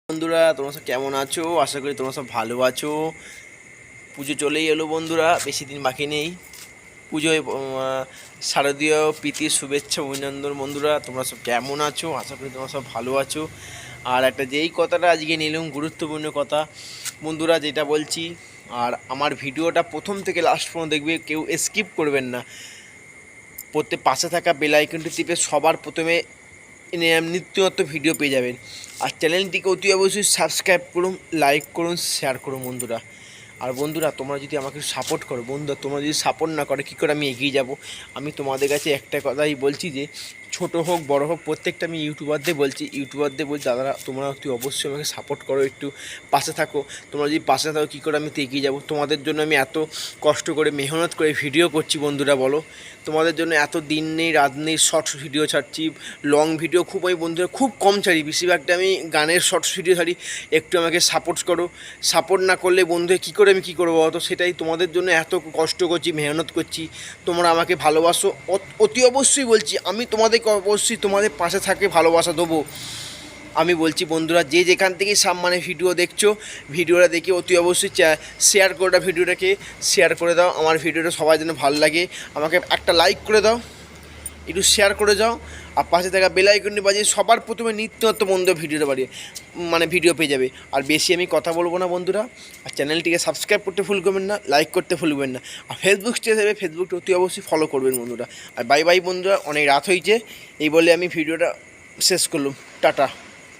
বন্ধুরা তোমরা সব কেমন আছো? আশা করি তোমরা সব ভালো আছো। পুজো চলেই এলো বন্ধুরা, বেশি দিন বাকি নেই। পুজোয় শারদীয় প্রীতির শুভেচ্ছা অভিনন্দন। বন্ধুরা তোমরা সব কেমন আছো? আশা করি তোমরা সব ভালো আছো। আর একটা যেই কথাটা আজকে নিলাম, গুরুত্বপূর্ণ কথা বন্ধুরা, যেটা বলছি, আর আমার ভিডিওটা প্রথম থেকে লাস্ট পর্যন্ত দেখবে, কেউ স্কিপ করবেন না। প্রত্যেক পাশে থাকা বেল আইকনটি টিপে সবার প্রথমে নিত্য নতুন ভিডিও পেয়ে যাবেন। আর চ্যানেলটিকে অতি অবশ্যই সাবস্ক্রাইব করুন, লাইক করুন, শেয়ার করুন বন্ধুরা। আর বন্ধুরা তোমরা যদি আমাকে সাপোর্ট করো, বন্ধুরা তোমরা যদি সাপোর্ট না করো কী করে আমি এগিয়ে যাব? আমি তোমাদের কাছে একটা কথাই বলছি যে ছোটো হোক বড় হোক, প্রত্যেকটা আমি ইউটিউবারদের বলছি দাদারা তোমরা অতি অবশ্যই আমাকে সাপোর্ট করো, একটু পাশে থাকো। তোমরা যদি পাশে থাকো কী করে আমি তো এগিয়ে যাব? তোমাদের জন্য আমি এত কষ্ট করে মেহনত করে ভিডিও করছি বন্ধুরা, বলো। তোমাদের জন্য এত দিন নেই রাত নেই শর্টস ভিডিও ছাড়ছি, লং ভিডিও খুব ওই বন্ধুরা খুব কম ছাড়ি, বেশিরভাগটা আমি গানের শর্টস ভিডিও ছাড়ি। একটু আমাকে সাপোর্ট করো। সাপোর্ট না করলে বন্ধুরা কী করে আমি কী করবো বলো তো? সেটাই তোমাদের জন্য এত কষ্ট করছি, মেহনত করছি, তোমরা আমাকে ভালোবাসো। অতি অবশ্যই বলছি, আমি তোমাদেরকে অবশ্যই তোমাদের পাশে থাকে ভালোবাসা দেবো। আমি বলছি বন্ধুরা, যে যেখান থেকেই সামনে ভিডিও দেখছো, ভিডিওটা দেখে অতি অবশ্যই শেয়ার করে দাও, ভিডিওটাকে শেয়ার করে দাও। আমার ভিডিওটা সবার জন্য ভালো লাগে, আমাকে একটা লাইক করে দাও, একটু শেয়ার করে যাও। আর পাশে থাকা বেল আইকনটি বাজিয়ে সবার প্রথমে নিত্য নতুন বন্ধু ভিডিওটা বাড়িয়ে ভিডিও পেয়ে যাবে। আর বেশি আমি কথা বলবো না বন্ধুরা। আর চ্যানেলটিকে সাবস্ক্রাইব করতে ভুল করবেন না, লাইক করতে ভুলবেন না। আর ফেসবুক স্টেজ হবে, ফেসবুকটা অতি অবশ্যই ফলো করবেন বন্ধুরা। আর বাই বাই বন্ধুরা, অনেক রাত হয়েছে, এই বলে আমি ভিডিওটা শেষ করলাম। টাটা।